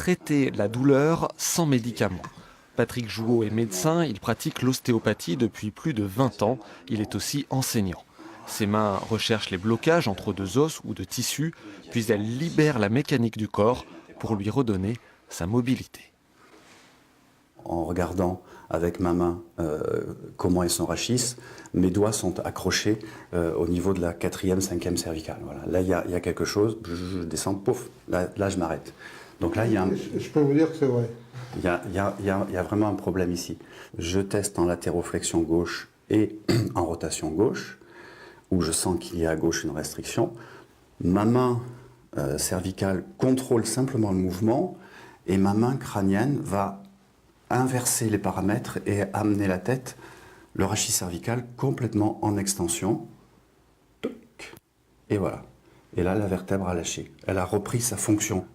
traiter la douleur sans médicaments. Patrick Jouot est médecin, il pratique l'ostéopathie depuis plus de 20 ans. Il est aussi enseignant. Ses mains recherchent les blocages entre deux os ou de tissus, puis elles libèrent la mécanique du corps pour lui redonner sa mobilité. En regardant avec ma main comment elles s'enrichissent, mes doigts sont accrochés au niveau de la 4e, 5e cervicale. Voilà. Là, il y a quelque chose, je descends, pouf, là je m'arrête. Donc là, il y a Je peux vous dire que c'est vrai. Il y a vraiment un problème ici. Je teste en latéroflexion gauche et en rotation gauche, où je sens qu'il y a à gauche une restriction. Ma main cervicale contrôle simplement le mouvement et ma main crânienne va inverser les paramètres et amener la tête, le rachis cervical complètement en extension. Et voilà. Et là, la vertèbre a lâché. Elle a repris sa fonction.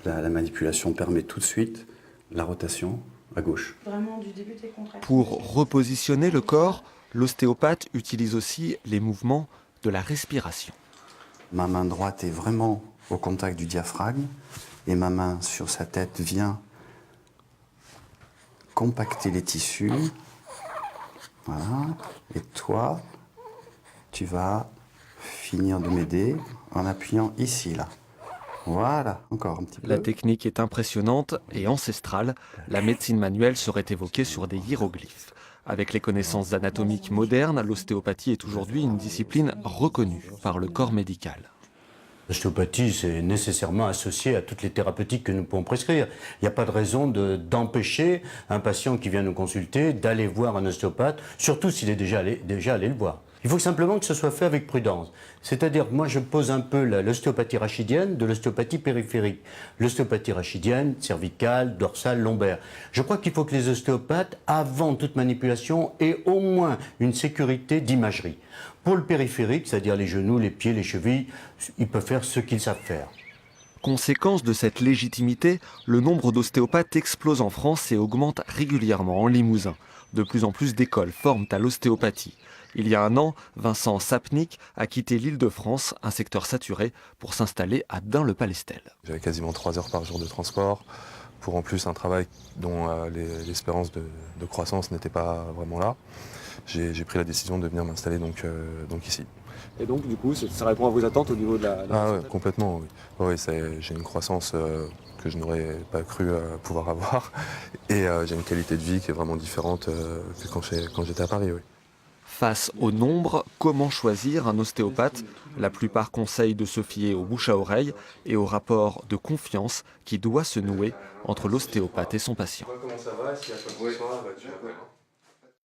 La manipulation permet tout de suite la rotation à gauche. Vraiment du début des contractions. Pour repositionner le corps, l'ostéopathe utilise aussi les mouvements de la respiration. Ma main droite est vraiment au contact du diaphragme et ma main sur sa tête vient compacter les tissus. Voilà. Et toi, tu vas finir de m'aider en appuyant ici, là. Voilà, encore un petit peu. La technique est impressionnante et ancestrale. La médecine manuelle serait évoquée sur des hiéroglyphes. Avec les connaissances anatomiques modernes, l'ostéopathie est aujourd'hui une discipline reconnue par le corps médical. L'ostéopathie, c'est nécessairement associé à toutes les thérapeutiques que nous pouvons prescrire. Il n'y a pas de raison d'empêcher un patient qui vient nous consulter d'aller voir un ostéopathe, surtout s'il est déjà allé le voir. Il faut simplement que ce soit fait avec prudence. C'est-à-dire, moi, je pose un peu l'ostéopathie rachidienne de l'ostéopathie périphérique. L'ostéopathie rachidienne, cervicale, dorsale, lombaire. Je crois qu'il faut que les ostéopathes, avant toute manipulation, aient au moins une sécurité d'imagerie. Pour le périphérique, c'est-à-dire les genoux, les pieds, les chevilles, ils peuvent faire ce qu'ils savent faire. Conséquence de cette légitimité, le nombre d'ostéopathes explose en France et augmente régulièrement en Limousin. De plus en plus d'écoles forment à l'ostéopathie. Il y a un an, Vincent Sapnik a quitté l'Île-de-France, un secteur saturé, pour s'installer à Dun-le-Palestel. J'avais quasiment 3 heures par jour de transport, pour en plus un travail dont l'espérance de croissance n'était pas vraiment là. J'ai pris la décision de venir m'installer donc ici. Et donc du coup, ça répond à vos attentes au niveau de la Ah ouais, complètement, oui. Oui, j'ai une croissance que je n'aurais pas cru pouvoir avoir. Et j'ai une qualité de vie qui est vraiment différente que quand j'étais à Paris, oui. Face au nombre, comment choisir un ostéopathe? La plupart conseillent de se fier au bouche à oreille et au rapport de confiance qui doit se nouer entre l'ostéopathe et son patient. Comment ça va? S'il y a quoi que ce soit, tu m'appelles.